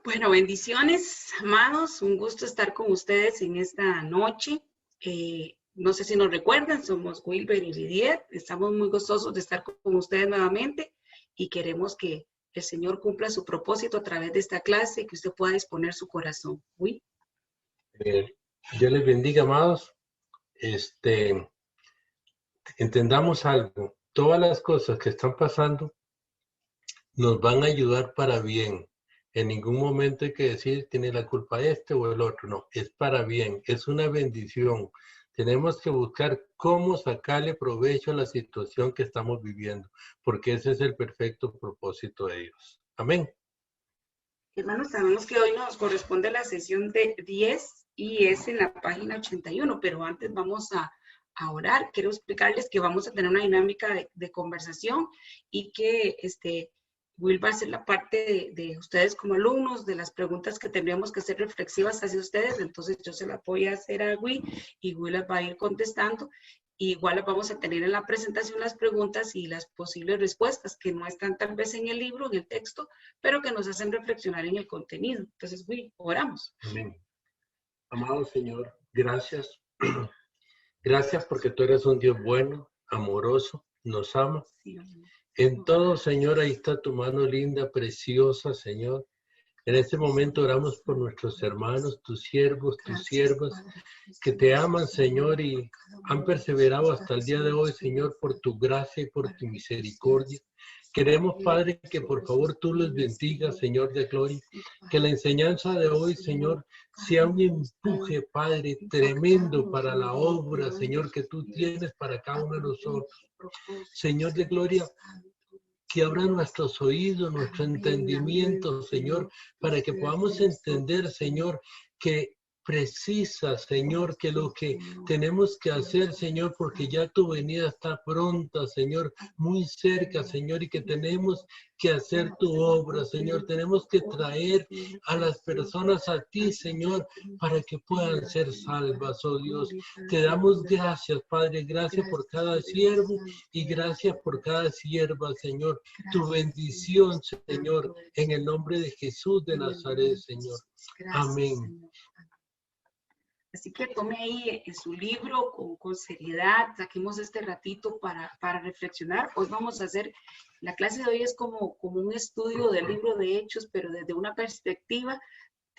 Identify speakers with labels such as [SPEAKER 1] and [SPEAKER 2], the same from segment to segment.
[SPEAKER 1] Bueno, bendiciones, amados. Un gusto estar con ustedes en esta noche. No sé si nos recuerdan, somos Wilber y Lidiet. Estamos muy gozosos de estar con ustedes nuevamente y queremos que el Señor cumpla su propósito a través de esta clase y que usted pueda disponer su corazón. ¿Oui?
[SPEAKER 2] Dios les bendiga, amados. Entendamos algo. Todas las cosas que están pasando nos van a ayudar para bien. En ningún momento hay que decir tiene la culpa este o el otro. No, es para bien, es una bendición. Tenemos que buscar cómo sacarle provecho a la situación que estamos viviendo, porque ese es el perfecto propósito de Dios. Amén.
[SPEAKER 1] Hermanos, sabemos que hoy nos corresponde la sesión de 10 y es en la página 81, pero antes vamos a orar. Quiero explicarles que vamos a tener una dinámica de conversación y que Will va a ser la parte de ustedes como alumnos, de las preguntas que tendríamos que hacer reflexivas hacia ustedes. Entonces yo se las voy a hacer a Will y Will las va a ir contestando. Igual las vamos a tener en la presentación las preguntas y las posibles respuestas que no están tal vez en el libro, en el texto, pero que nos hacen reflexionar en el contenido. Entonces, Will, oramos.
[SPEAKER 2] Amén. Amado Señor, gracias. Gracias porque tú eres un Dios bueno, amoroso, nos ama.
[SPEAKER 1] Sí,
[SPEAKER 2] En todo, Señor, ahí está tu mano linda, preciosa, Señor. En este momento oramos por nuestros hermanos, tus siervos, tus siervas, que te aman, Señor, y han perseverado hasta el día de hoy, Señor, por tu gracia y por tu misericordia. Queremos, Padre, que por favor tú los bendigas, Señor de gloria. Que la enseñanza de hoy, Señor, sea un empuje, Padre, tremendo para la obra, Señor, que tú tienes para cada uno de nosotros. Señor de gloria, que abra nuestros oídos, nuestro entendimiento, Señor, para que podamos entender, Señor, que precisa, Señor, que lo que tenemos que hacer, Señor, porque ya tu venida está pronta, Señor, muy cerca, Señor, y que tenemos que hacer tu obra, Señor. Tenemos que traer a las personas a ti, Señor, para que puedan ser salvas, oh Dios. Te damos gracias, Padre, gracias por cada siervo y gracias por cada sierva, Señor. Tu bendición, Señor, en el nombre de Jesús de Nazaret, Señor. Amén.
[SPEAKER 1] Así que tome ahí en su libro con seriedad, saquemos este ratito para reflexionar. Hoy vamos a hacer, la clase de hoy es como un estudio del libro de Hechos, pero desde una perspectiva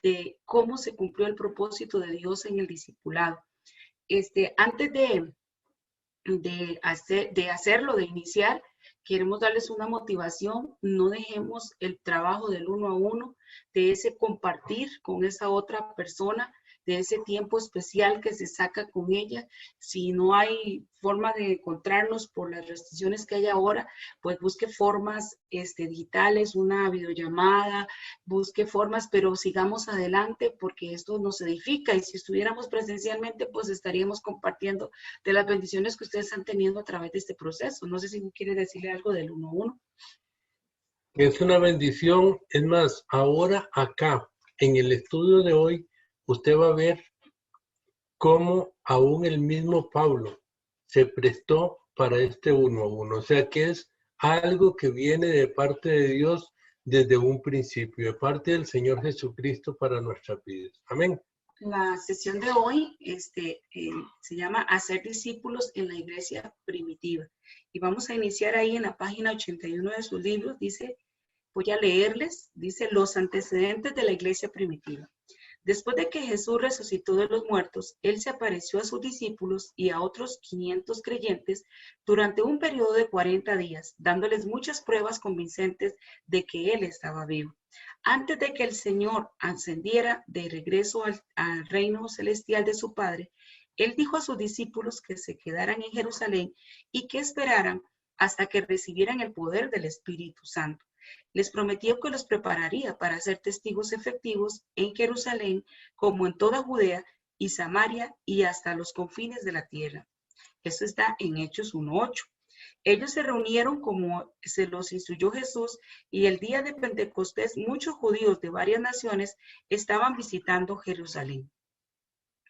[SPEAKER 1] de cómo se cumplió el propósito de Dios en el discipulado. Antes de hacerlo, de iniciar, queremos darles una motivación. No dejemos el trabajo del uno a uno, de ese compartir con esa otra persona, de ese tiempo especial que se saca con ella. Si no hay forma de encontrarnos por las restricciones que hay ahora, pues busque formas digitales, una videollamada, busque formas, pero sigamos adelante porque esto nos edifica, y si estuviéramos presencialmente, pues estaríamos compartiendo de las bendiciones que ustedes han tenido a través de este proceso. No sé si quiere decirle algo del 1-1.
[SPEAKER 2] Es una bendición. Es más, ahora acá, en el estudio de hoy, usted va a ver cómo aún el mismo Pablo se prestó para este 1-1. O sea que es algo que viene de parte de Dios desde un principio, de parte del Señor Jesucristo para nuestras vidas. Amén.
[SPEAKER 1] La sesión de hoy se llama Hacer discípulos en la iglesia primitiva. Y vamos a iniciar ahí en la página 81 de su libro. Dice, voy a leerles, dice, los antecedentes de la iglesia primitiva. Después de que Jesús resucitó de los muertos, Él se apareció a sus discípulos y a otros 500 creyentes durante un periodo de 40 días, dándoles muchas pruebas convincentes de que Él estaba vivo. Antes de que el Señor ascendiera de regreso al reino celestial de su Padre, Él dijo a sus discípulos que se quedaran en Jerusalén y que esperaran hasta que recibieran el poder del Espíritu Santo. Les prometió que los prepararía para ser testigos efectivos en Jerusalén, como en toda Judea y Samaria y hasta los confines de la tierra. Esto está en Hechos 1:8. Ellos se reunieron como se los instruyó Jesús, y el día de Pentecostés muchos judíos de varias naciones estaban visitando Jerusalén.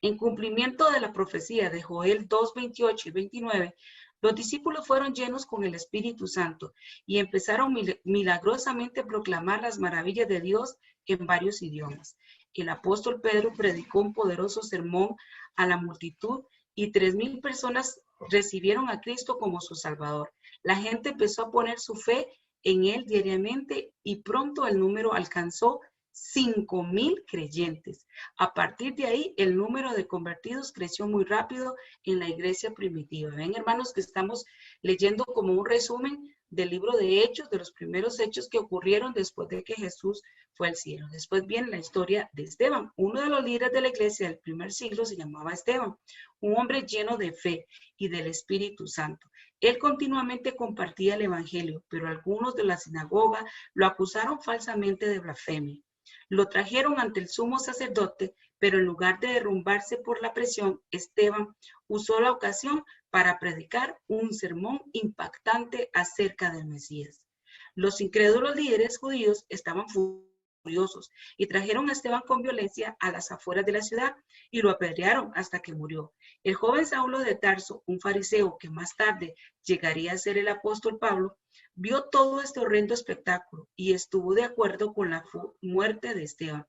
[SPEAKER 1] En cumplimiento de la profecía de Joel 2:28 y 29, Los discípulos fueron llenos con el Espíritu Santo y empezaron milagrosamente a proclamar las maravillas de Dios en varios idiomas. El apóstol Pedro predicó un poderoso sermón a la multitud y 3,000 personas recibieron a Cristo como su Salvador. La gente empezó a poner su fe en él diariamente y pronto el número alcanzó 5,000 creyentes. A partir de ahí, el número de convertidos creció muy rápido en la iglesia primitiva. Ven, hermanos, que estamos leyendo como un resumen del libro de Hechos, de los primeros hechos que ocurrieron después de que Jesús fue al cielo. Después viene la historia de Esteban. Uno de los líderes de la iglesia del primer siglo se llamaba Esteban, un hombre lleno de fe y del Espíritu Santo. Él continuamente compartía el evangelio, pero algunos de la sinagoga lo acusaron falsamente de blasfemia. Lo trajeron ante el sumo sacerdote, pero en lugar de derrumbarse por la presión, Esteban usó la ocasión para predicar un sermón impactante acerca del Mesías. Los incrédulos líderes judíos estaban furiosos y trajeron a Esteban con violencia a las afueras de la ciudad y lo apedrearon hasta que murió. El joven Saulo de Tarso, un fariseo que más tarde llegaría a ser el apóstol Pablo, vio todo este horrendo espectáculo y estuvo de acuerdo con la muerte de Esteban.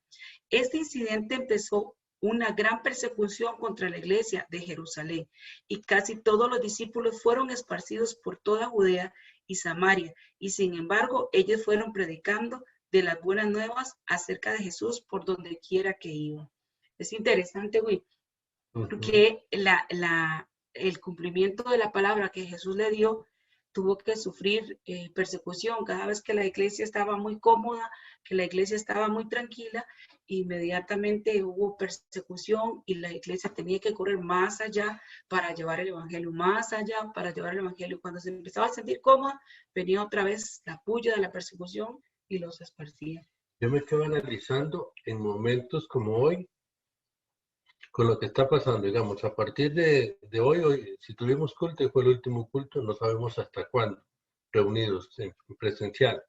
[SPEAKER 1] Este incidente empezó una gran persecución contra la iglesia de Jerusalén y casi todos los discípulos fueron esparcidos por toda Judea y Samaria y sin embargo ellos fueron predicando de las buenas nuevas acerca de Jesús por donde quiera que iban. Es interesante, güey, porque el cumplimiento de la palabra que Jesús le dio tuvo que sufrir persecución. Cada vez que la iglesia estaba muy cómoda, que la iglesia estaba muy tranquila, inmediatamente hubo persecución y la iglesia tenía que correr más allá para llevar el evangelio, más allá para llevar el evangelio. Cuando se empezaba a sentir cómoda, venía otra vez la puya de la persecución y los esparcía.
[SPEAKER 2] Yo me quedo analizando en momentos como hoy, con lo que está pasando, digamos, a partir de hoy, si tuvimos culto y fue el último culto, no sabemos hasta cuándo, reunidos en presencial.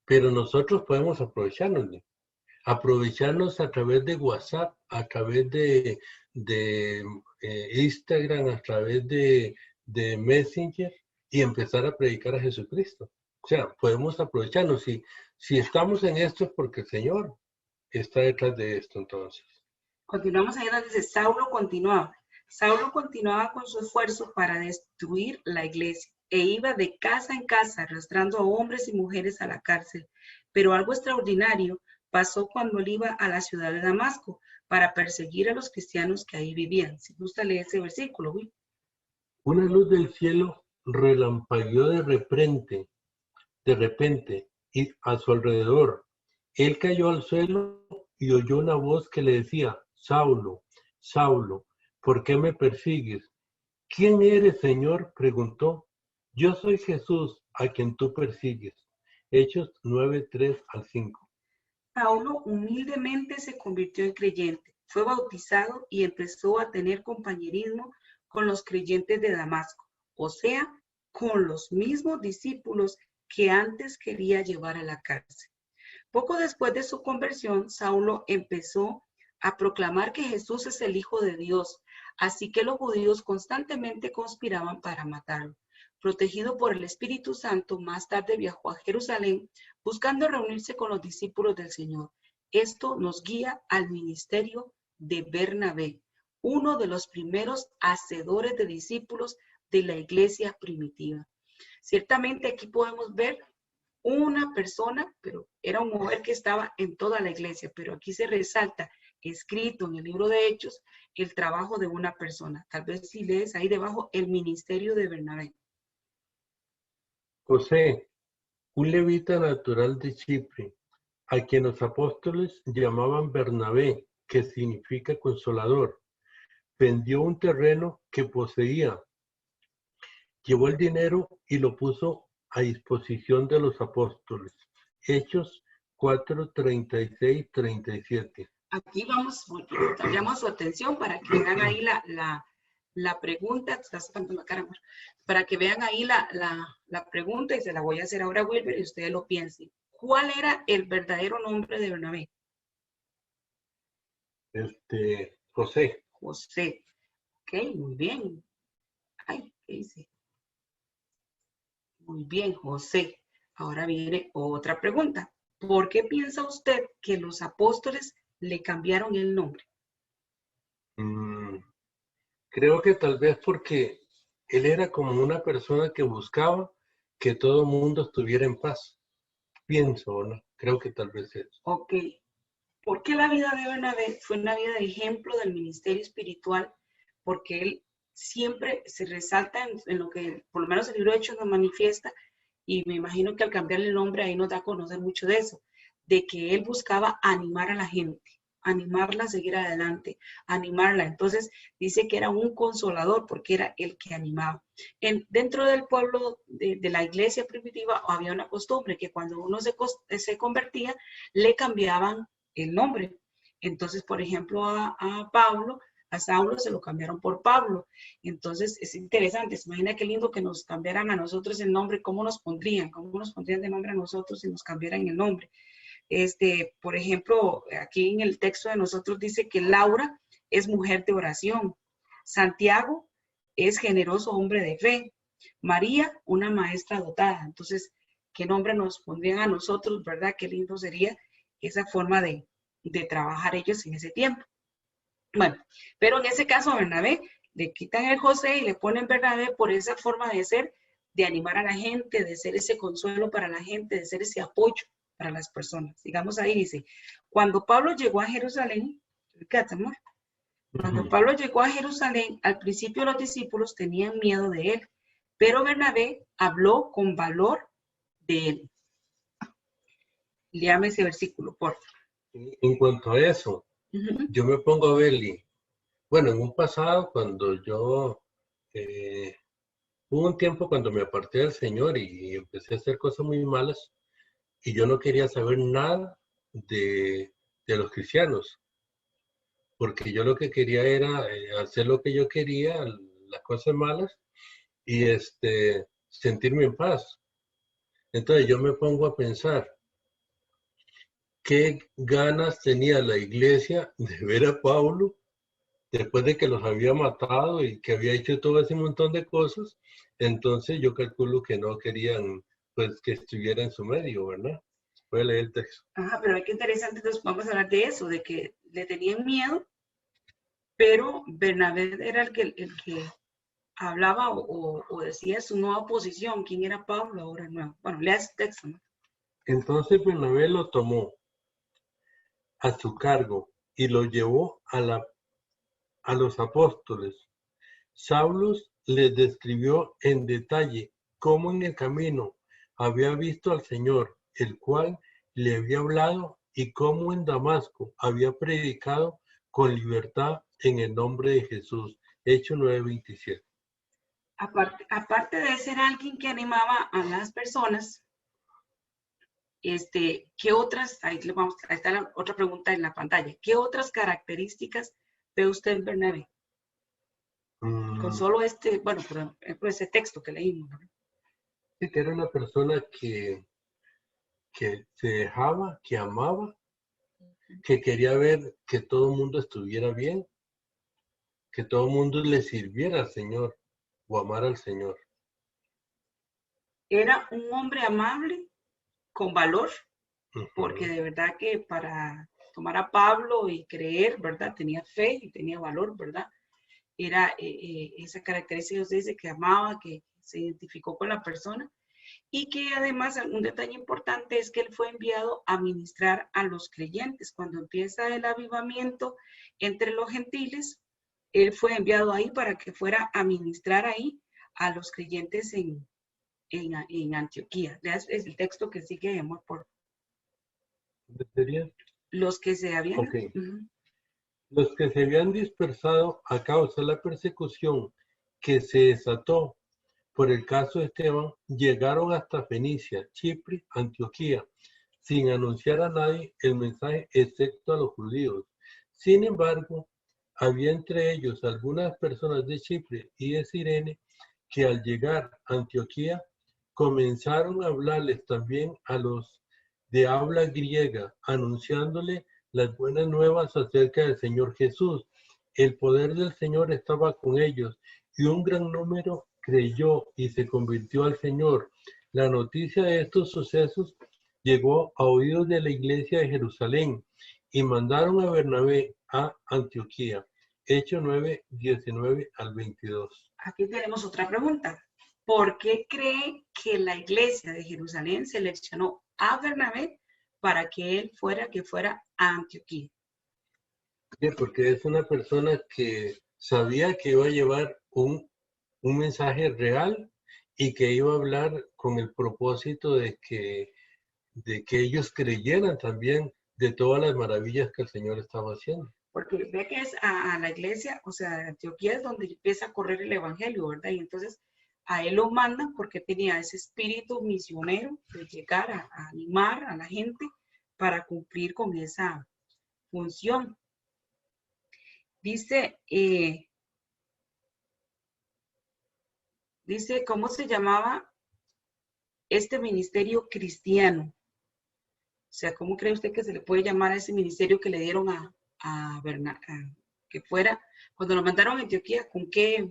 [SPEAKER 2] Pero nosotros podemos aprovecharnos a través de WhatsApp, a través de Instagram, a través de Messenger y empezar a predicar a Jesucristo. O sea, podemos aprovecharnos. Si estamos en esto es porque el Señor está detrás de esto, entonces.
[SPEAKER 1] Continuamos ahí donde dice, Saulo continuaba con su esfuerzo para destruir la iglesia e iba de casa en casa arrastrando a hombres y mujeres a la cárcel. Pero algo extraordinario pasó cuando él iba a la ciudad de Damasco para perseguir a los cristianos que ahí vivían. Si gusta leer ese versículo, Will.
[SPEAKER 2] Una luz del cielo relampagueó de repente, y a su alrededor. Él cayó al suelo y oyó una voz que le decía, Saulo, Saulo, ¿por qué me persigues? ¿Quién eres, Señor? Preguntó. Yo soy Jesús, a quien tú persigues. Hechos 9:3-5.
[SPEAKER 1] Saulo humildemente se convirtió en creyente, fue bautizado y empezó a tener compañerismo con los creyentes de Damasco, o sea, con los mismos discípulos que antes quería llevar a la cárcel. Poco después de su conversión, Saulo empezó a proclamar que Jesús es el Hijo de Dios, así que los judíos constantemente conspiraban para matarlo. Protegido por el Espíritu Santo, más tarde viajó a Jerusalén buscando reunirse con los discípulos del Señor. Esto nos guía al ministerio de Bernabé, uno de los primeros hacedores de discípulos de la iglesia primitiva. Ciertamente aquí podemos ver una persona, pero era un mujer que estaba en toda la iglesia, pero aquí se resalta, escrito en el libro de Hechos, el trabajo de una persona. Tal vez si lees ahí debajo, el ministerio de Bernabé.
[SPEAKER 2] José, un levita natural de Chipre, a quien los apóstoles llamaban Bernabé, que significa consolador, vendió un terreno que poseía, llevó el dinero y lo puso a disposición de los apóstoles. Hechos 4:36-37.
[SPEAKER 1] Aquí llamamos su atención para que vean ahí la pregunta, para que vean ahí la pregunta y se la voy a hacer ahora a Wilber y ustedes lo piensen. ¿Cuál era el verdadero nombre de Bernabé?
[SPEAKER 2] José.
[SPEAKER 1] José. Ok, muy bien. Ay, ¿Qué dice? Muy bien, José. Ahora viene otra pregunta. ¿Por qué piensa usted que los apóstoles le cambiaron el nombre?
[SPEAKER 2] Mm, Creo que tal vez porque él era como una persona que buscaba que todo el mundo estuviera en paz. Pienso, ¿no? Creo que tal vez es.
[SPEAKER 1] Ok. ¿Por qué la vida de Bernabé fue una vida de ejemplo del ministerio espiritual? Porque él siempre se resalta en lo que, por lo menos el libro de Hechos nos manifiesta, y me imagino que al cambiarle el nombre ahí nos da a conocer mucho de eso, de que él buscaba animar a la gente, animarla a seguir adelante, animarla. Entonces dice que era un consolador porque era el que animaba. Dentro del pueblo de la iglesia primitiva había una costumbre que cuando uno se convertía, le cambiaban el nombre. Entonces, por ejemplo, a Pablo, a Saulo se lo cambiaron por Pablo. Entonces, es interesante. Se imagina qué lindo que nos cambiaran a nosotros el nombre. ¿Cómo nos pondrían? ¿Cómo nos pondrían de nombre a nosotros si nos cambiaran el nombre? Por ejemplo, aquí en el texto de nosotros dice que Laura es mujer de oración. Santiago es generoso hombre de fe. María, una maestra dotada. Entonces, ¿qué nombre nos pondrían a nosotros, verdad? Qué lindo sería esa forma de trabajar ellos en ese tiempo. Bueno, pero en ese caso a Bernabé le quitan el José y le ponen Bernabé por esa forma de ser, de animar a la gente, de ser ese consuelo para la gente, de ser ese apoyo para las personas. Digamos ahí dice, cuando Pablo llegó a Jerusalén, fíjate, amor, cuando Pablo llegó a Jerusalén, al principio los discípulos tenían miedo de él, pero Bernabé habló con valor de él. Léame ese versículo, por favor.
[SPEAKER 2] En cuanto a eso, yo me pongo a ver, bueno, en un pasado cuando hubo un tiempo cuando me aparté del Señor y empecé a hacer cosas muy malas y yo no quería saber nada de los cristianos, porque yo lo que quería era hacer lo que yo quería, las cosas malas, y sentirme en paz. Entonces yo me pongo a pensar, ¿qué ganas tenía la iglesia de ver a Pablo después de que los había matado y que había hecho todo ese montón de cosas? Entonces yo calculo que no querían pues que estuviera en su medio, ¿verdad? Voy a leer el texto.
[SPEAKER 1] Ajá, pero qué interesante, entonces vamos a hablar de eso, de que le tenían miedo, pero Bernabé era el que hablaba o decía su nueva posición. ¿Quién era Pablo ahora nuevo? Bueno, lea ese texto, ¿no?
[SPEAKER 2] Entonces Bernabé lo tomó a su cargo y lo llevó a los apóstoles. Saulo les describió en detalle cómo en el camino había visto al Señor, el cual le había hablado, y cómo en Damasco había predicado con libertad en el nombre de Jesús. Hechos 9:27.
[SPEAKER 1] Aparte de ser alguien que animaba a las personas, ¿qué otras, ahí está la otra pregunta en la pantalla, ¿qué otras características ve usted en Bernabé? Con solo bueno, por ejemplo, ese texto que leímos, ¿no?
[SPEAKER 2] Sí, que era una persona que se dejaba, que amaba, que quería ver que todo el mundo estuviera bien, que todo el mundo le sirviera al Señor o amara al Señor.
[SPEAKER 1] Era un hombre amable, con valor, porque
[SPEAKER 2] Ujú.
[SPEAKER 1] de verdad que para tomar a Pablo y creer, ¿verdad? Tenía fe y tenía valor, ¿verdad? Era esa característica, usted dice que amaba, que se identificó con la persona y que además un detalle importante es que él fue enviado a ministrar a los creyentes. Cuando empieza el avivamiento entre los gentiles, él fue enviado ahí para que fuera a ministrar ahí a los creyentes en Antioquía. Es el texto que sigue, amor, por
[SPEAKER 2] ¿Sería?
[SPEAKER 1] los que se habían...
[SPEAKER 2] Ok. Los que se habían dispersado a causa de la persecución que se desató por el caso de Esteban llegaron hasta Fenicia, Chipre, Antioquía, sin anunciar a nadie el mensaje excepto a los judíos. Sin embargo, había entre ellos algunas personas de Chipre y de Cirene que al llegar a Antioquía comenzaron a hablarles también a los de habla griega, anunciándole las buenas nuevas acerca del Señor Jesús. El poder del Señor estaba con ellos y un gran número creyó y se convirtió al Señor. La noticia de estos sucesos llegó a oídos de la iglesia de Jerusalén y mandaron a Bernabé a Antioquía. Hechos 9, 19 al 22.
[SPEAKER 1] Aquí tenemos otra pregunta. ¿Por qué cree que la iglesia de Jerusalén seleccionó a Bernabé para que él fuera a Antioquía?
[SPEAKER 2] Sí, porque es una persona que sabía que iba a llevar un mensaje real y que iba a hablar con el propósito de que ellos creyeran también de todas las maravillas que el Señor estaba haciendo.
[SPEAKER 1] Porque ve que es a la iglesia, o sea, de Antioquía es donde empieza a correr el evangelio, ¿verdad? Y entonces a él lo mandan porque tenía ese espíritu misionero de llegar a animar a la gente para cumplir con esa función. Dice, ¿cómo se llamaba este ministerio cristiano? O sea, ¿cómo cree usted que se le puede llamar a ese ministerio que le dieron a que fuera, cuando lo mandaron a Antioquía, ¿con qué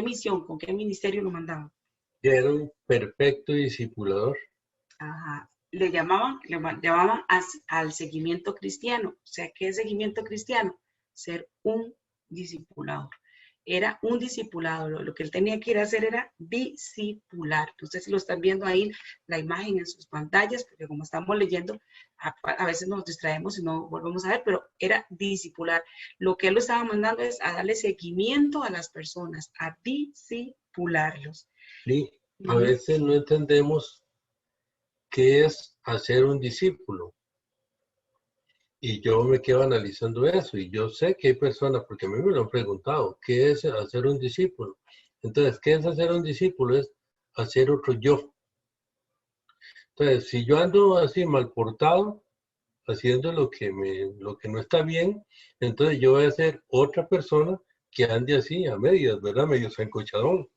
[SPEAKER 1] misión, con qué ministerio lo mandaban?
[SPEAKER 2] Ya era un perfecto discipulador.
[SPEAKER 1] Ajá. Le llamaban al seguimiento cristiano. O sea, ¿qué es seguimiento cristiano? Ser un discipulador. Era un discipulado. Lo que él tenía que ir a hacer era discipular. Ustedes lo están viendo ahí, la imagen en sus pantallas, porque como estamos leyendo, a veces nos distraemos y no volvemos a ver, pero era discipular. Lo que él lo estaba mandando es a darle seguimiento a las personas, a discipularlos.
[SPEAKER 2] Y a veces no entendemos qué es hacer un discípulo. Y yo me quedo analizando eso y yo sé que hay personas, porque a mí me lo han preguntado, ¿qué es hacer un discípulo? Entonces, ¿qué es hacer un discípulo? Es hacer otro yo. Entonces, si yo ando así mal portado, haciendo lo que no está bien, entonces yo voy a ser otra persona que ande así a medias, ¿verdad? Medio sancochadón.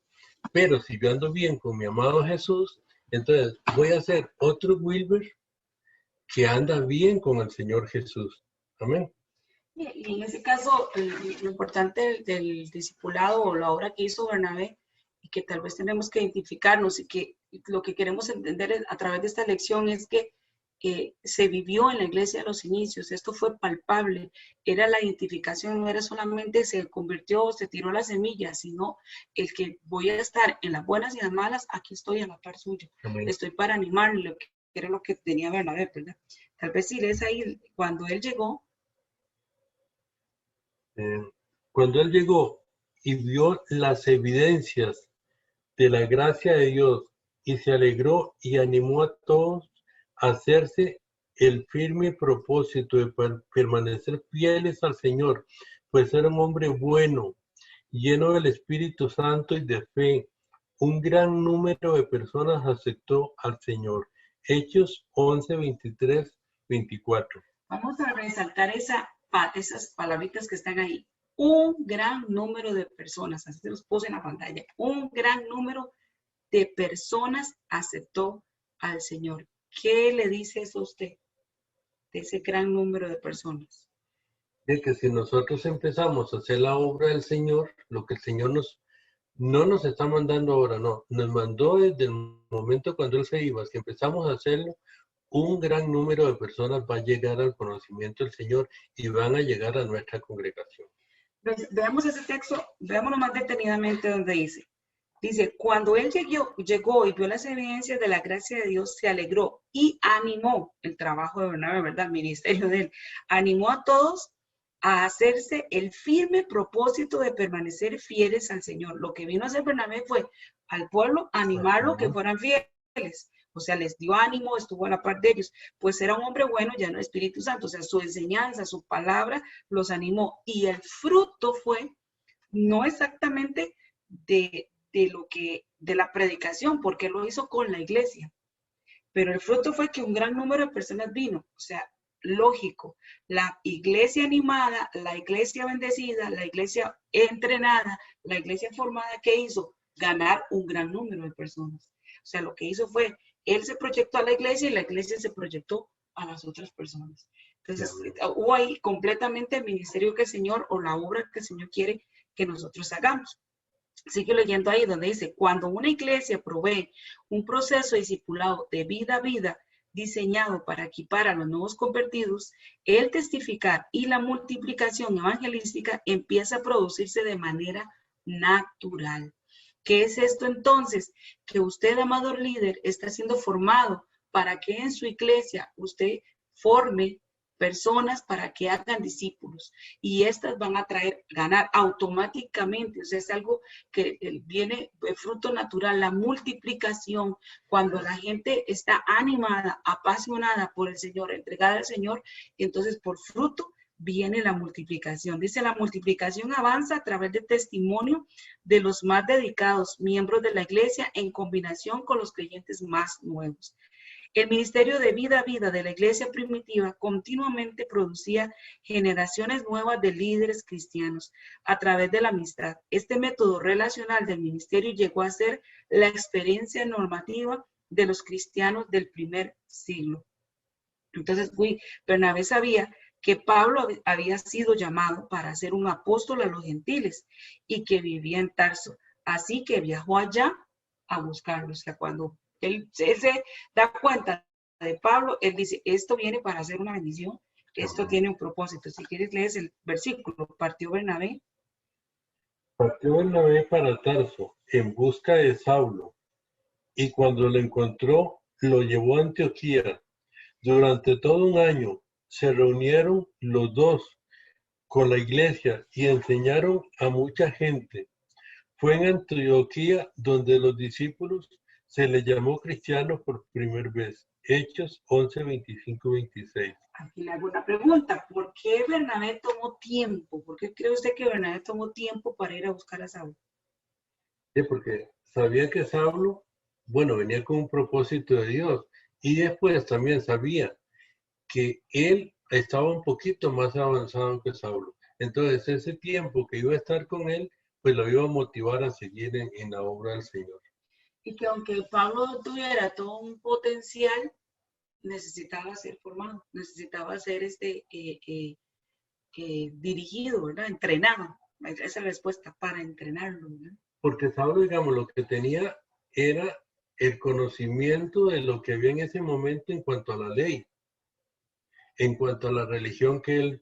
[SPEAKER 2] Pero si yo ando bien con mi amado Jesús, entonces voy a ser otro Wilber que anda bien con el Señor Jesús. Amén.
[SPEAKER 1] Y en ese caso, lo importante del discipulado o la obra que hizo Bernabé, y que tal vez tenemos que identificarnos y que lo que queremos entender a través de esta lección es que se vivió en la iglesia de los inicios, esto fue palpable, era la identificación, no era solamente se convirtió, se tiró la semilla, sino el que voy a estar en las buenas y las malas, aquí estoy a la par suyo,
[SPEAKER 2] Amén.
[SPEAKER 1] estoy para animarle, que era lo que tenía Bernabé, ¿verdad? Tal vez si lees ahí, cuando él llegó,
[SPEAKER 2] Cuando él llegó y vio las evidencias de la gracia de Dios y se alegró y animó a todos a hacerse el firme propósito de permanecer fieles al Señor, pues era un hombre bueno, lleno del Espíritu Santo y de fe. Un gran número de personas aceptó al Señor. Hechos 11, 23, 24.
[SPEAKER 1] vamos a resaltar esas palabritas que están ahí. Un gran número de personas, así se los puse en la pantalla, un gran número de personas aceptó al Señor. ¿Qué le dice eso a usted de ese gran número de personas?
[SPEAKER 2] De que si nosotros empezamos a hacer la obra del Señor, lo que el Señor no nos está mandando ahora, no, nos mandó desde el momento cuando Él se iba. Si empezamos a hacerlo, un gran número de personas va a llegar al conocimiento del Señor y van a llegar a nuestra congregación.
[SPEAKER 1] Veamos ese texto, veámoslo más detenidamente donde dice, cuando él llegó y vio las evidencias de la gracia de Dios, se alegró y animó el trabajo de Bernabé, ¿verdad? El ministerio de él. Animó a todos a hacerse el firme propósito de permanecer fieles al Señor. Lo que vino a hacer Bernabé fue al pueblo animarlo que fueran fieles. O sea, les dio ánimo, estuvo a la par de ellos. Pues era un hombre bueno, ya no Espíritu Santo. O sea, su enseñanza, su palabra los animó. Y el fruto fue no exactamente de la predicación, porque lo hizo con la iglesia. Pero el fruto fue que un gran número de personas vino. O sea, lógico, la iglesia animada, la iglesia bendecida, la iglesia entrenada, la iglesia formada, ¿qué hizo? Ganar un gran número de personas. O sea, lo que hizo fue, él se proyectó a la iglesia y la iglesia se proyectó a las otras personas. Entonces, hubo ahí completamente el ministerio que el Señor o la obra que el Señor quiere que nosotros hagamos. Sigue leyendo ahí donde dice, cuando una iglesia provee un proceso discipulado de vida a vida diseñado para equipar a los nuevos convertidos, el testificar y la multiplicación evangelística empieza a producirse de manera natural. ¿Qué es esto entonces? Que usted, amado líder, está siendo formado para que en su iglesia usted forme personas para que hagan discípulos y estas van a ganar automáticamente, o sea, es algo que viene de fruto natural, la multiplicación, cuando la gente está animada, apasionada por el Señor, entregada al Señor, entonces por fruto viene la multiplicación. Dice, la multiplicación avanza a través del testimonio de los más dedicados miembros de la iglesia en combinación con los creyentes más nuevos. El ministerio de vida a vida de la iglesia primitiva continuamente producía generaciones nuevas de líderes cristianos a través de la amistad. Este método relacional del ministerio llegó a ser la experiencia normativa de los cristianos del primer siglo. Entonces, Bernabé sabía que Pablo había sido llamado para ser un apóstol a los gentiles y que vivía en Tarso. Así que viajó allá a buscarlo. O sea, cuando él se da cuenta de Pablo, él dice, esto viene para hacer una bendición, esto tiene un propósito. Si quieres, lees el versículo. Partió Bernabé
[SPEAKER 2] para Tarso en busca de Saulo, y cuando lo encontró, lo llevó a Antioquía. Durante todo un año se reunieron los dos con la iglesia y enseñaron a mucha gente. Fue en Antioquía donde los discípulos se les llamó cristianos por primera vez. Hechos 11, 25, 26.
[SPEAKER 1] Aquí le hago una pregunta. ¿Por qué Bernabé tomó tiempo? ¿Por qué cree usted que Bernabé tomó tiempo para ir a buscar a Saulo?
[SPEAKER 2] Sí, porque sabía que Saulo, bueno, venía con un propósito de Dios. Y después también sabía que él estaba un poquito más avanzado que Saulo. Entonces, ese tiempo que iba a estar con él, pues lo iba a motivar a seguir en la obra del Señor.
[SPEAKER 1] Y que aunque Pablo tuviera todo un potencial, necesitaba ser formado, necesitaba ser dirigido, ¿verdad? Entrenado. Esa es la respuesta, para entrenarlo, ¿verdad?
[SPEAKER 2] Porque Saulo, digamos, lo que tenía era el conocimiento de lo que había en ese momento en cuanto a la ley, en cuanto a la religión que él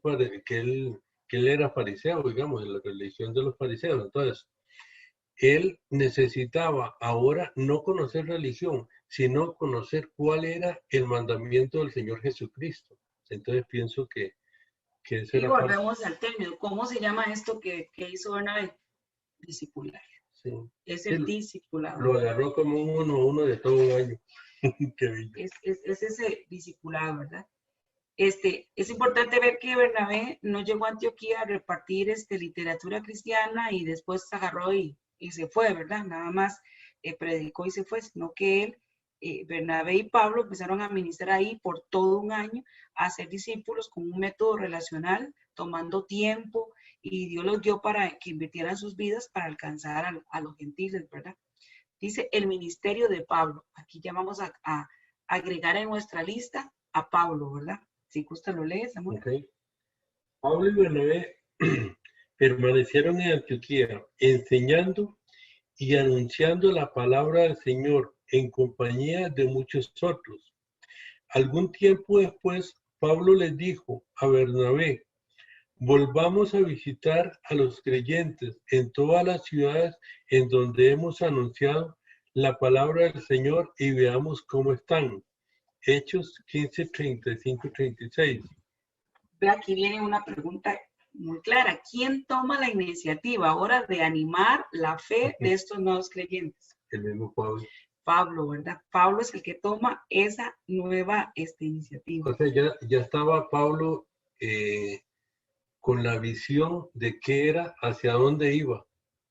[SPEAKER 2] era fariseo, digamos, de la religión de los fariseos. Entonces, él necesitaba ahora no conocer religión, sino conocer cuál era el mandamiento del Señor Jesucristo. Entonces pienso que ese
[SPEAKER 1] Y
[SPEAKER 2] era
[SPEAKER 1] volvemos al término. ¿Cómo se llama esto que hizo Bernabé? Discipular.
[SPEAKER 2] sí.
[SPEAKER 1] Es el discipulado.
[SPEAKER 2] Lo agarró como un 1-1 de todo un año. Qué
[SPEAKER 1] es ese discipulado, ¿verdad? Es importante ver que Bernabé no llegó a Antioquía a repartir literatura cristiana y después se agarró y se fue, ¿verdad? Nada más predicó y se fue, sino que él, Bernabé y Pablo empezaron a ministrar ahí por todo un año, a ser discípulos con un método relacional, tomando tiempo, y Dios los dio para que invirtieran sus vidas para alcanzar a los gentiles, ¿verdad? Dice el ministerio de Pablo. Aquí ya vamos a agregar en nuestra lista a Pablo, ¿verdad? Si gusta lo lees, amor.
[SPEAKER 2] Okay. Pablo y Bernabé permanecieron en Antioquía enseñando y anunciando la palabra del Señor en compañía de muchos otros. Algún tiempo después, Pablo les dijo a Bernabé, volvamos a visitar a los creyentes en todas las ciudades en donde hemos anunciado la palabra del Señor y veamos cómo están. Hechos 15, 35 y 36.
[SPEAKER 1] Ve, aquí viene una pregunta muy clara. ¿Quién toma la iniciativa ahora de animar la fe de estos nuevos creyentes?
[SPEAKER 2] El mismo Pablo.
[SPEAKER 1] Pablo, ¿verdad? Pablo es el que toma esa nueva iniciativa.
[SPEAKER 2] O sea, ya estaba Pablo con la visión de qué era, hacia dónde iba,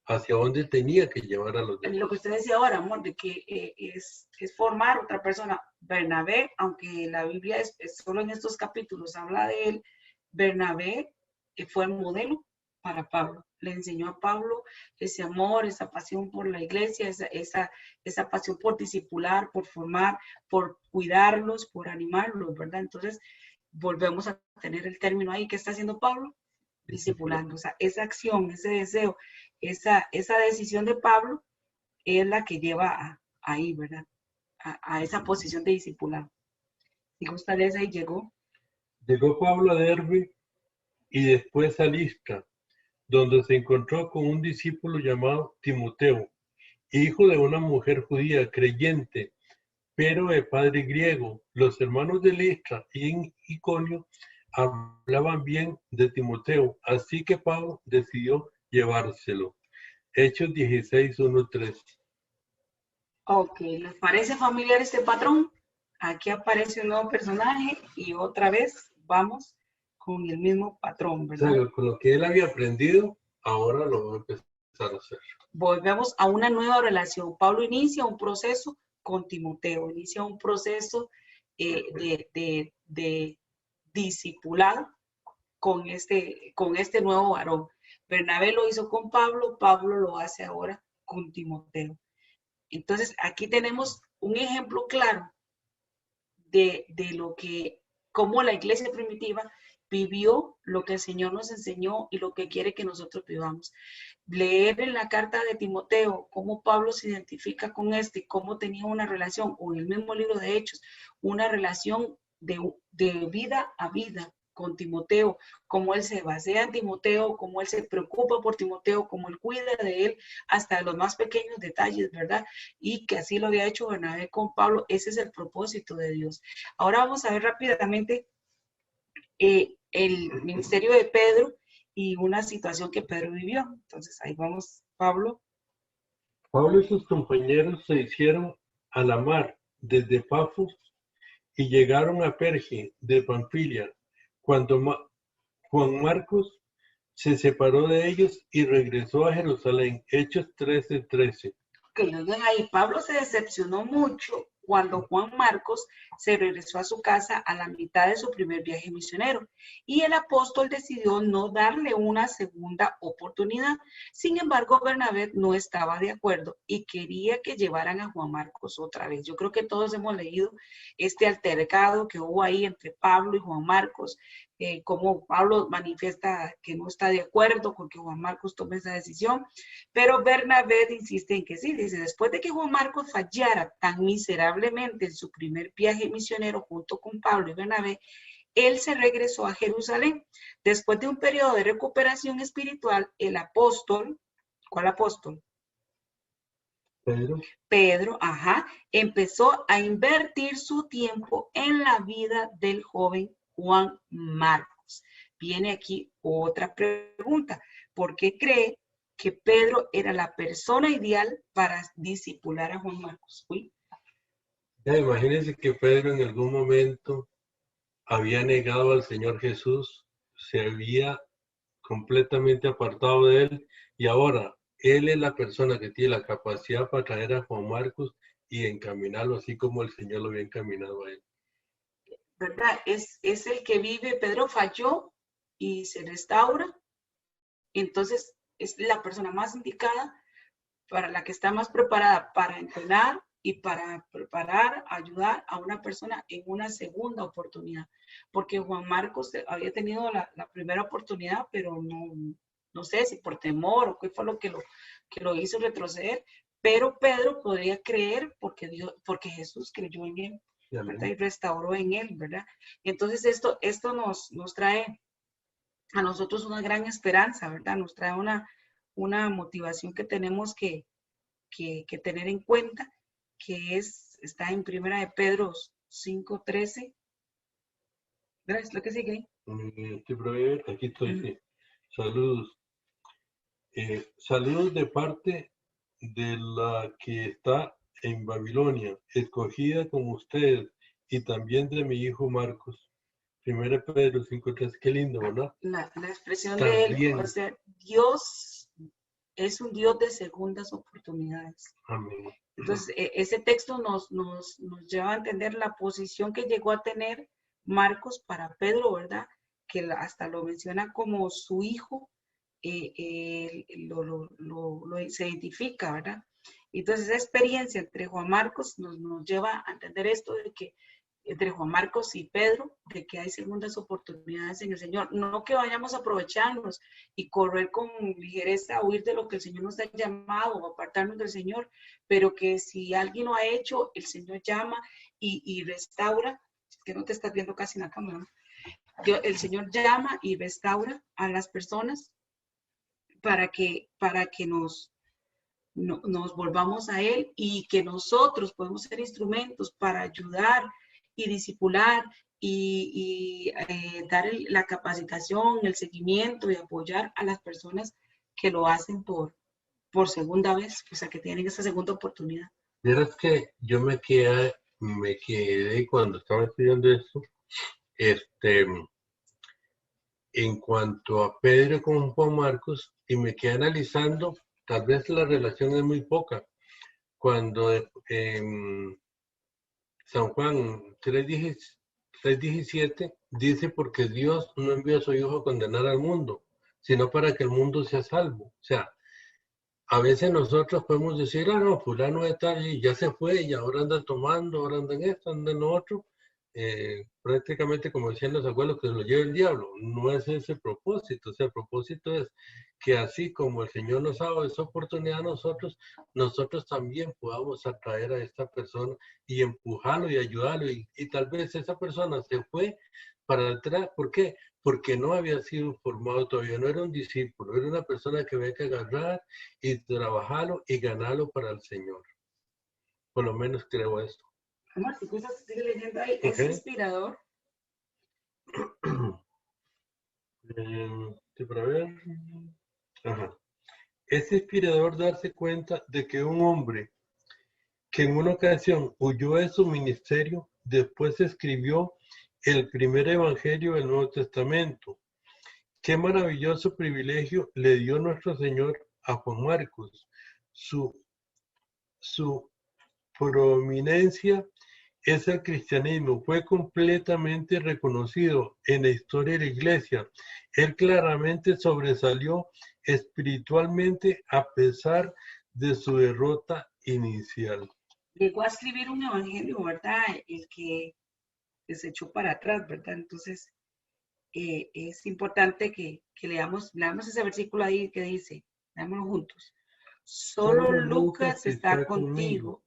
[SPEAKER 2] hacia dónde tenía que llevar a los demás.
[SPEAKER 1] Lo que usted decía ahora, amor, de que es formar otra persona. Bernabé, aunque la Biblia es solo en estos capítulos habla de él, Bernabé fue el modelo para Pablo. Le enseñó a Pablo ese amor, esa pasión por la iglesia, esa pasión por discipular, por formar, por cuidarlos, por animarlos, ¿verdad? Entonces, volvemos a tener el término ahí. ¿Qué está haciendo Pablo? Discipulando. O sea, esa acción, ese deseo, esa decisión de Pablo es la que lleva ahí, ¿verdad? A esa posición de discipulado. Si gusta leer, ahí llegó.
[SPEAKER 2] Llegó Pablo a Derbe y después a Listra, donde se encontró con un discípulo llamado Timoteo, hijo de una mujer judía creyente, pero de padre griego. Los hermanos de Listra y en Iconio hablaban bien de Timoteo, así que Pablo decidió llevárselo. Hechos 16, 1, 3.
[SPEAKER 1] Ok, ¿les parece familiar este patrón? Aquí aparece un nuevo personaje y otra vez vamos con el mismo patrón,
[SPEAKER 2] O
[SPEAKER 1] ¿verdad?
[SPEAKER 2] sea, con lo que él había aprendido, ahora lo va a empezar a hacer.
[SPEAKER 1] Volvemos a una nueva relación. Pablo inicia un proceso con Timoteo, inicia un proceso de discipulado con este nuevo varón. Bernabé lo hizo con Pablo, Pablo lo hace ahora con Timoteo. Entonces, aquí tenemos un ejemplo claro de lo que, cómo la iglesia primitiva vivió lo que el Señor nos enseñó y lo que quiere que nosotros vivamos. Leer en la carta de Timoteo cómo Pablo se identifica con cómo tenía una relación, o en el mismo libro de Hechos, una relación de vida a vida con Timoteo, cómo él se basea en Timoteo, cómo él se preocupa por Timoteo, cómo él cuida de él hasta los más pequeños detalles, ¿verdad? Y que así lo había hecho Bernabé con Pablo. Ese es el propósito de Dios. Ahora vamos a ver rápidamente el ministerio de Pedro y una situación que Pedro vivió. Entonces ahí vamos, Pablo.
[SPEAKER 2] Pablo y sus compañeros se hicieron a la mar desde Pafos y llegaron a Perge de Panfilia, cuando Juan Marcos se separó de ellos y regresó a Jerusalén. Hechos 13:13.
[SPEAKER 1] Que lo ven ahí, Pablo se decepcionó mucho cuando Juan Marcos se regresó a su casa a la mitad de su primer viaje misionero y el apóstol decidió no darle una segunda oportunidad. Sin embargo, Bernabé no estaba de acuerdo y quería que llevaran a Juan Marcos otra vez. Yo creo que todos hemos leído este altercado que hubo ahí entre Pablo y Juan Marcos, cómo Pablo manifiesta que no está de acuerdo con que Juan Marcos tome esa decisión, pero Bernabé insiste en que sí. Dice, después de que Juan Marcos fallara tan miserablemente en su primer viaje misionero junto con Pablo y Bernabé, él se regresó a Jerusalén. Después de un periodo de recuperación espiritual, el apóstol, ¿cuál apóstol?
[SPEAKER 2] Pedro.
[SPEAKER 1] Pedro, empezó a invertir su tiempo en la vida del joven Juan Marcos. Viene aquí otra pregunta. ¿Por qué cree que Pedro era la persona ideal para discipular a Juan Marcos?
[SPEAKER 2] Ya, imagínense que Pedro en algún momento había negado al Señor Jesús, se había completamente apartado de él y ahora él es la persona que tiene la capacidad para traer a Juan Marcos y encaminarlo así como el Señor lo había encaminado a él.
[SPEAKER 1] ¿Verdad? Es el que vive, Pedro falló y se restaura, entonces es la persona más indicada, para la que está más preparada para entrenar y para preparar, ayudar a una persona en una segunda oportunidad. Porque Juan Marcos había tenido la primera oportunidad, pero no sé si por temor o qué fue lo que lo hizo retroceder, pero Pedro podría creer porque Jesús creyó en él, ¿verdad? Y restauró en él, ¿verdad? Entonces esto nos trae a nosotros una gran esperanza, ¿verdad? Nos trae una motivación que tenemos que tener en cuenta, que está en Primera de Pedro 5:13. ¿Verdad? ¿Es lo que sigue?
[SPEAKER 2] Aquí estoy, sí. Saludos. Saludos de parte de la que está en Babilonia, escogida como ustedes, y también de mi hijo Marcos. Primera Pedro 5:3, qué lindo, ¿verdad?
[SPEAKER 1] La expresión
[SPEAKER 2] También.
[SPEAKER 1] de él, o sea, Dios es un Dios de segundas oportunidades.
[SPEAKER 2] Amén.
[SPEAKER 1] Entonces, ese texto nos lleva a entender la posición que llegó a tener Marcos para Pedro, ¿verdad? Que hasta lo menciona como su hijo, se identifica, ¿verdad? Entonces, esa experiencia entre Juan Marcos nos lleva a entender esto de que entre Juan Marcos y Pedro, de que hay segundas oportunidades en el Señor. No que vayamos a aprovecharnos y correr con ligereza a huir de lo que el Señor nos ha llamado o apartarnos del Señor, pero que si alguien lo ha hecho, el Señor llama y restaura, que no te estás viendo casi en la cámara, ¿no? El Señor llama y restaura a las personas para que nos volvamos a Él y que nosotros podemos ser instrumentos para ayudar y discipular y dar la capacitación, el seguimiento y apoyar a las personas que lo hacen por segunda vez, o sea, que tienen esa segunda oportunidad.
[SPEAKER 2] Vieras que yo me quedé cuando estaba estudiando esto, en cuanto a Pedro con Juan Marcos, y me quedé analizando, tal vez la relación es muy poca, cuando en San Juan 3:17 dice, porque Dios no envió a su Hijo a condenar al mundo, sino para que el mundo sea salvo. O sea, a veces nosotros podemos decir, no, fulano de tal y ya se fue y ahora anda tomando, ahora anda en esto, anda en lo otro. Prácticamente como decían los abuelos, que lo lleve el diablo. No es ese el propósito. O sea, el propósito es que así como el Señor nos ha dado esa oportunidad a nosotros también podamos atraer a esta persona y empujarlo y ayudarlo. Y tal vez esa persona se fue para atrás. ¿Por qué? Porque no había sido formado todavía, no era un discípulo, era una persona que había que agarrar y trabajarlo y ganarlo para el Señor. Por lo menos creo esto.
[SPEAKER 1] Amor, si gustas, sigue leyendo ahí. Es inspirador.
[SPEAKER 2] Sí, para ver. Ajá. Es inspirador darse cuenta de que un hombre que en una ocasión huyó de su ministerio, después escribió el primer evangelio del Nuevo Testamento. Qué maravilloso privilegio le dio nuestro Señor a Juan Marcos. Su prominencia es el cristianismo. Fue completamente reconocido en la historia de la iglesia. Él claramente sobresalió espiritualmente a pesar de su derrota inicial.
[SPEAKER 1] Llegó a escribir un evangelio, ¿verdad? El que se echó para atrás, ¿verdad? Entonces, es importante que leamos ese versículo ahí que dice, leámoslo juntos. Solo Lucas está conmigo,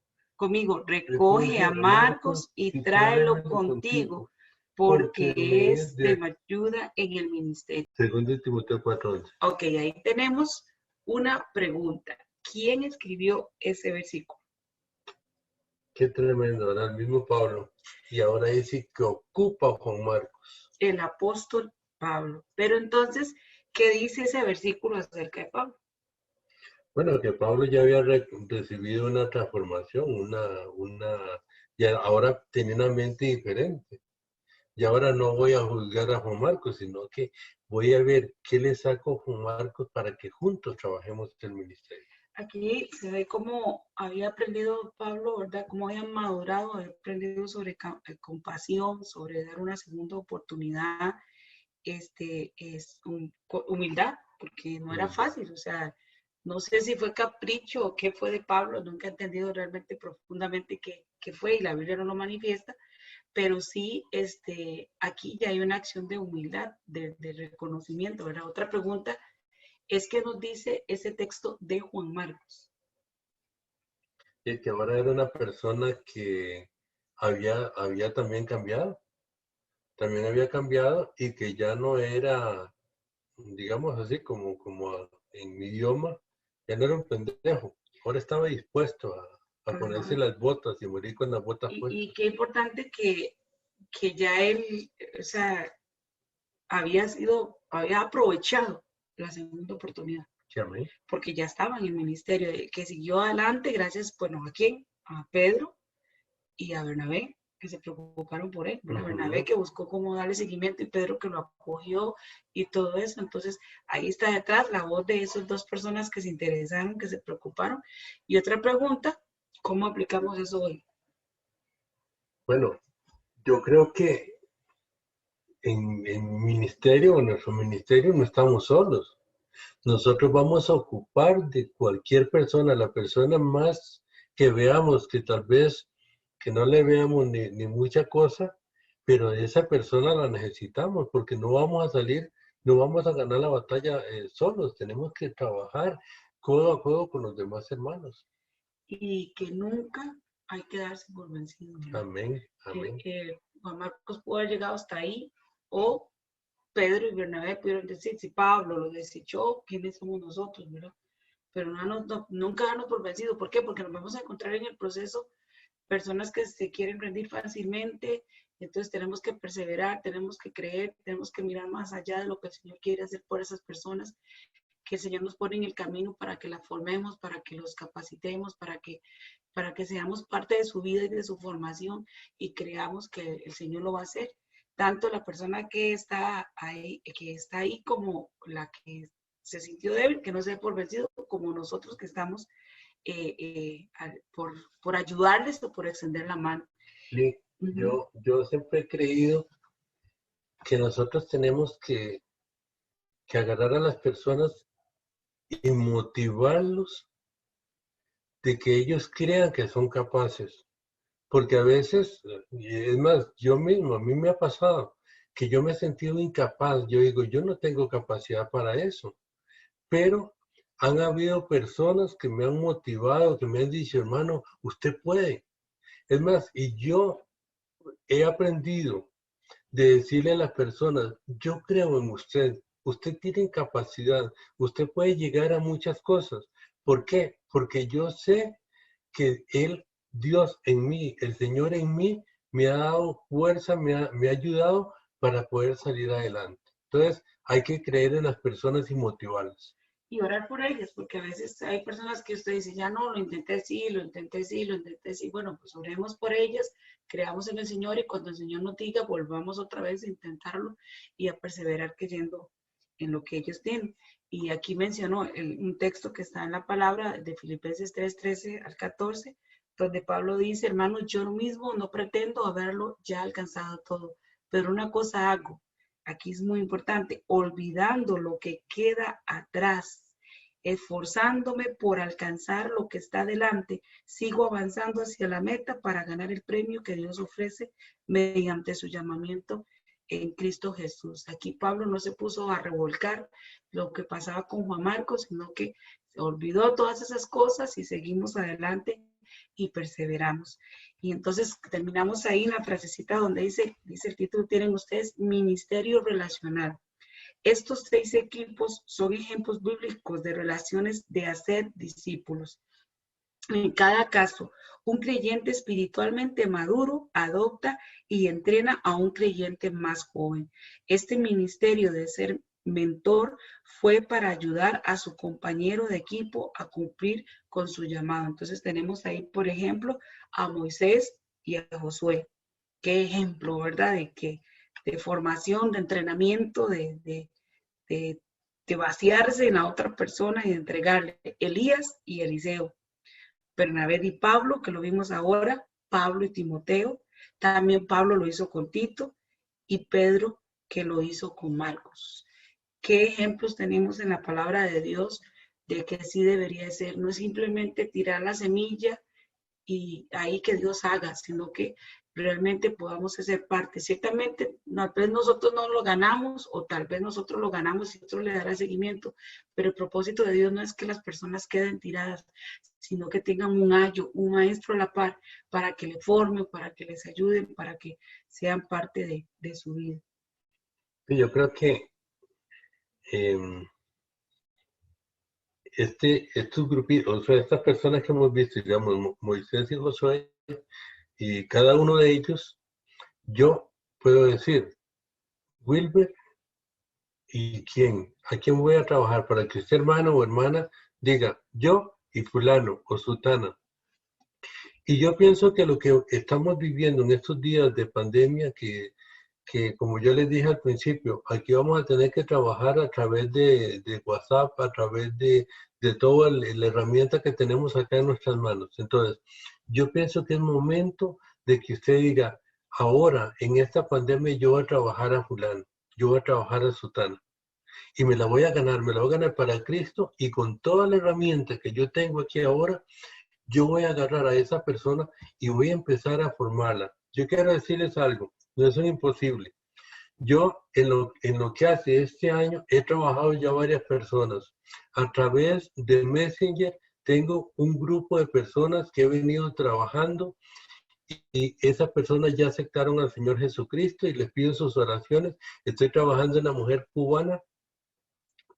[SPEAKER 1] recoge a Marcos y tráelo contigo, porque es de ayuda en el ministerio.
[SPEAKER 2] Segundo Timoteo 4:11.
[SPEAKER 1] Ok, ahí tenemos una pregunta. ¿Quién escribió ese versículo?
[SPEAKER 2] Qué tremendo, ahora el mismo Pablo. Y ahora dice que ocupa a Juan Marcos.
[SPEAKER 1] El apóstol Pablo. Pero entonces, ¿qué dice ese versículo acerca de Pablo?
[SPEAKER 2] Bueno, que Pablo ya había recibido una transformación, ya ahora tenía una mente diferente. Y ahora no voy a juzgar a Juan Marcos, sino que voy a ver qué le saco a Juan Marcos para que juntos trabajemos en el ministerio.
[SPEAKER 1] Aquí se ve cómo había aprendido Pablo, ¿verdad? Cómo había madurado, había aprendido sobre compasión, sobre dar una segunda oportunidad, humildad, porque no era fácil, o sea, no sé si fue capricho o qué fue de Pablo, nunca he entendido realmente profundamente qué fue y la Biblia no lo manifiesta, pero sí, aquí ya hay una acción de humildad, de reconocimiento, ¿verdad? Otra pregunta es que nos dice ese texto de Juan Marcos.
[SPEAKER 2] Y que ahora era una persona que había también cambiado y que ya no era, digamos así, como en mi idioma, ya no era un pendejo, ahora estaba dispuesto a ponerse las botas y morir con las botas puestas.
[SPEAKER 1] Y qué importante que ya él, o sea, había aprovechado la segunda oportunidad.
[SPEAKER 2] Sí, amén.
[SPEAKER 1] Porque ya estaba en el ministerio, que siguió adelante gracias, bueno, ¿a quién? A Pedro y a Bernabé, que se preocuparon por él. Bernabé que buscó cómo darle seguimiento y Pedro que lo acogió y todo eso. Entonces, ahí está detrás la voz de esas dos personas que se interesaron, que se preocuparon. Y otra pregunta, ¿cómo aplicamos eso hoy?
[SPEAKER 2] Bueno, yo creo que en nuestro ministerio no estamos solos. Nosotros vamos a ocupar de cualquier persona, la persona más que veamos que tal vez que no le veamos ni mucha cosa, pero esa persona la necesitamos porque no vamos a salir, no vamos a ganar la batalla solos, tenemos que trabajar codo a codo con los demás hermanos.
[SPEAKER 1] Y que nunca hay que darse por vencido, ¿verdad?
[SPEAKER 2] Amén, amén.
[SPEAKER 1] Que Juan Marcos pudo haber llegado hasta ahí, o Pedro y Bernabé pudieron decir, si Pablo lo desechó, ¿quiénes somos nosotros, verdad? Pero nunca darnos por vencido. ¿Por qué? Porque nos vamos a encontrar en el proceso personas que se quieren rendir fácilmente, entonces tenemos que perseverar, tenemos que creer, tenemos que mirar más allá de lo que el Señor quiere hacer por esas personas, que el Señor nos pone en el camino para que la formemos, para que los capacitemos, para que seamos parte de su vida y de su formación y creamos que el Señor lo va a hacer. Tanto la persona que está ahí como la que se sintió débil, que no se dé por vencido, como nosotros que estamos por ayudarles o por extender la mano.
[SPEAKER 2] Sí, yo siempre he creído que nosotros tenemos que agarrar a las personas y motivarlos de que ellos crean que son capaces. Porque a veces, y es más, yo mismo, a mí me ha pasado que yo me he sentido incapaz. Yo digo, yo no tengo capacidad para eso. Pero han habido personas que me han motivado, que me han dicho, hermano, usted puede. Es más, y yo he aprendido de decirle a las personas, yo creo en usted, usted tiene capacidad, usted puede llegar a muchas cosas. ¿Por qué? Porque yo sé que Dios en mí, el Señor en mí, me ha dado fuerza, me ha ayudado para poder salir adelante. Entonces, hay que creer en las personas y motivarlas.
[SPEAKER 1] Y orar por ellas, porque a veces hay personas que usted dice, ya no, lo intenté sí, lo intenté sí, lo intenté sí. Bueno, pues oremos por ellas, creamos en el Señor y cuando el Señor nos diga, volvamos otra vez a intentarlo y a perseverar creyendo en lo que ellos tienen. Y aquí mencionó un texto que está en la palabra de Filipenses 3:13 al 14, donde Pablo dice, hermanos, yo mismo no pretendo haberlo ya alcanzado todo, pero una cosa hago. Aquí es muy importante, olvidando lo que queda atrás, esforzándome por alcanzar lo que está delante, sigo avanzando hacia la meta para ganar el premio que Dios ofrece mediante su llamamiento en Cristo Jesús. Aquí Pablo no se puso a revolcar lo que pasaba con Juan Marcos, sino que se olvidó todas esas cosas y seguimos adelante y perseveramos. Y entonces terminamos ahí en la frasecita donde dice el título, tienen ustedes ministerio relacional. Estos 6 equipos son ejemplos bíblicos de relaciones de hacer discípulos. En cada caso, un creyente espiritualmente maduro adopta y entrena a un creyente más joven. Este ministerio de ser mentor fue para ayudar a su compañero de equipo a cumplir con su llamado. Entonces tenemos ahí, por ejemplo, a Moisés y a Josué. Qué ejemplo, ¿verdad? De formación, de entrenamiento, de vaciarse en la otra persona y de entregarle. Elías y Eliseo. Bernabé y Pablo, que lo vimos ahora, Pablo y Timoteo, también Pablo lo hizo con Tito y Pedro que lo hizo con Marcos. ¿Qué ejemplos tenemos en la palabra de Dios de que así debería ser? No es simplemente tirar la semilla y ahí que Dios haga, sino que realmente podamos ser parte. Ciertamente, tal vez nosotros no lo ganamos o tal vez nosotros lo ganamos y otro le dará seguimiento, pero el propósito de Dios no es que las personas queden tiradas, sino que tengan un ayo, un maestro a la par para que le formen, para que les ayuden, para que sean parte de su vida.
[SPEAKER 2] Yo creo que estos grupitos, o sea, estas personas que hemos visto, digamos, Moisés y Josué, y cada uno de ellos, yo puedo decir, Wilber, ¿y quién? ¿A quién voy a trabajar? Para que usted, hermano o hermana, diga, yo y fulano o sutana. Y yo pienso que lo que estamos viviendo en estos días de pandemia, que como yo les dije al principio, aquí vamos a tener que trabajar a través de WhatsApp, a través de toda la herramienta que tenemos acá en nuestras manos. Entonces, yo pienso que es momento de que usted diga, ahora, en esta pandemia, yo voy a trabajar a fulano, yo voy a trabajar a sutana. Y me la voy a ganar para Cristo y con toda la herramienta que yo tengo aquí ahora, yo voy a agarrar a esa persona y voy a empezar a formarla. Yo quiero decirles algo, no es un imposible. Yo en lo que hace este año he trabajado ya varias personas. A través de Messenger tengo un grupo de personas que he venido trabajando y esas personas ya aceptaron al Señor Jesucristo y les pido sus oraciones. Estoy trabajando en la mujer cubana.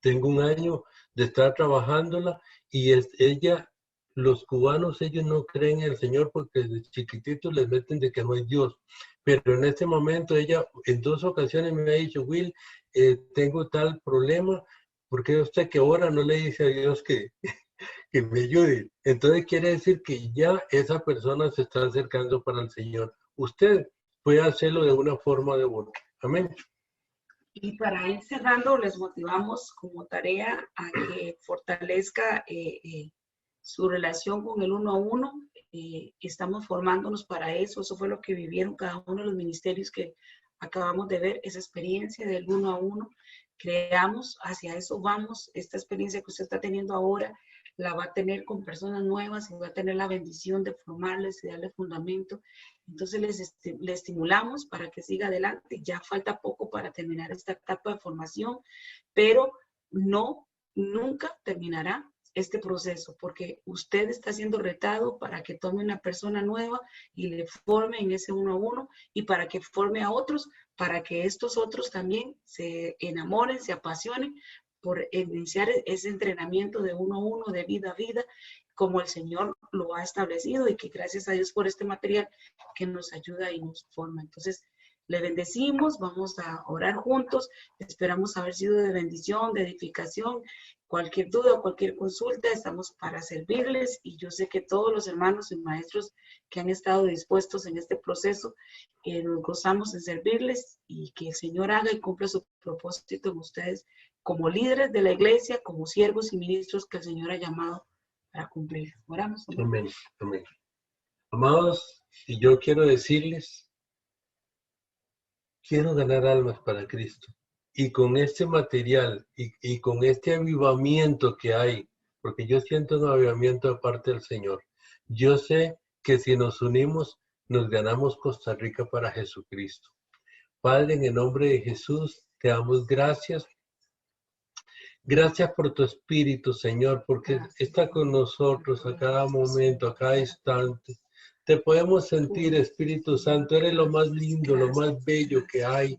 [SPEAKER 2] Tengo un año de estar trabajándola y ella, los cubanos, ellos no creen en el Señor porque desde chiquititos les meten de que no hay Dios. Pero en este momento ella en 2 ocasiones me ha dicho, Will, tengo tal problema, ¿por qué usted que ahora no le dice a Dios que me ayude? Entonces quiere decir que ya esa persona se está acercando para el Señor. Usted puede hacerlo de una forma o de otra. Amén.
[SPEAKER 1] Y para ir cerrando, les motivamos como tarea a que fortalezca su relación con el 1 a 1. Estamos formándonos para eso. Eso fue lo que vivieron cada uno de los ministerios que acabamos de ver, esa experiencia del 1 a 1. Creamos, hacia eso vamos. Esta experiencia que usted está teniendo ahora la va a tener con personas nuevas y va a tener la bendición de formarles y darle fundamento. Entonces les estimulamos para que siga adelante. Ya falta poco para terminar esta etapa de formación, pero nunca terminará este proceso, porque usted está siendo retado para que tome una persona nueva y le forme en ese 1 a 1 y para que forme a otros, para que estos otros también se enamoren, se apasionen por iniciar ese entrenamiento de 1 a 1, de vida a vida, como el Señor lo ha establecido y que gracias a Dios por este material que nos ayuda y nos forma. Entonces, le bendecimos, vamos a orar juntos, esperamos haber sido de bendición, de edificación. Cualquier duda o cualquier consulta, estamos para servirles y yo sé que todos los hermanos y maestros que han estado dispuestos en este proceso, nos gozamos en servirles y que el Señor haga y cumpla su propósito en ustedes como líderes de la iglesia, como siervos y ministros que el Señor ha llamado para cumplir. Oramos.
[SPEAKER 2] Amén, amén. Amados, y yo quiero decirles, quiero ganar almas para Cristo. Y con este material y con este avivamiento que hay, porque yo siento un avivamiento de parte del Señor, yo sé que si nos unimos, nos ganamos Costa Rica para Jesucristo. Padre, en el nombre de Jesús, te damos gracias. Gracias por tu Espíritu, Señor, porque está con nosotros a cada momento, a cada instante. Te podemos sentir, Espíritu Santo, eres lo más lindo, lo más bello que hay.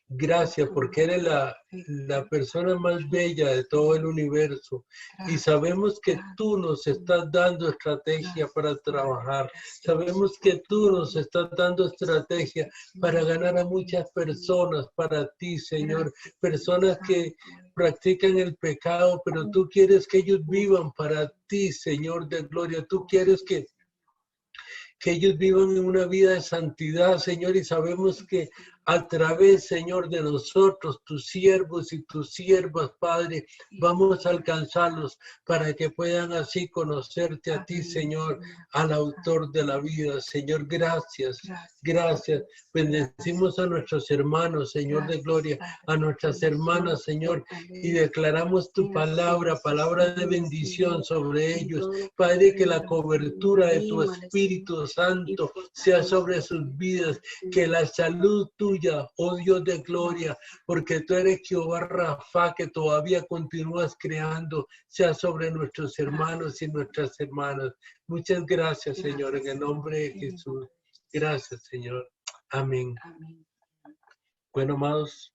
[SPEAKER 2] Gracias porque eres la persona más bella de todo el universo y sabemos que tú nos estás dando estrategia para trabajar. Sabemos que tú nos estás dando estrategia para ganar a muchas personas para ti, Señor. Personas que practican el pecado, pero tú quieres que ellos vivan para ti, Señor de gloria. Tú quieres que ellos vivan en una vida de santidad, Señor, y sabemos que a través, Señor, de nosotros, tus siervos y tus siervas, Padre, vamos a alcanzarlos para que puedan así conocerte a ti, Señor, al autor de la vida. Señor, gracias, gracias. Bendecimos a nuestros hermanos, Señor de gloria, a nuestras hermanas, Señor, y declaramos tu palabra, palabra de bendición sobre ellos. Padre, que la cobertura de tu Espíritu Santo sea sobre sus vidas, que la salud tuya, oh Dios de gloria, porque tú eres Jehová Rafa, que todavía continúas creando, sea sobre nuestros hermanos y nuestras hermanas. Muchas gracias, Señor, en el nombre de Jesús. Gracias, Señor. Amén. Bueno, amados,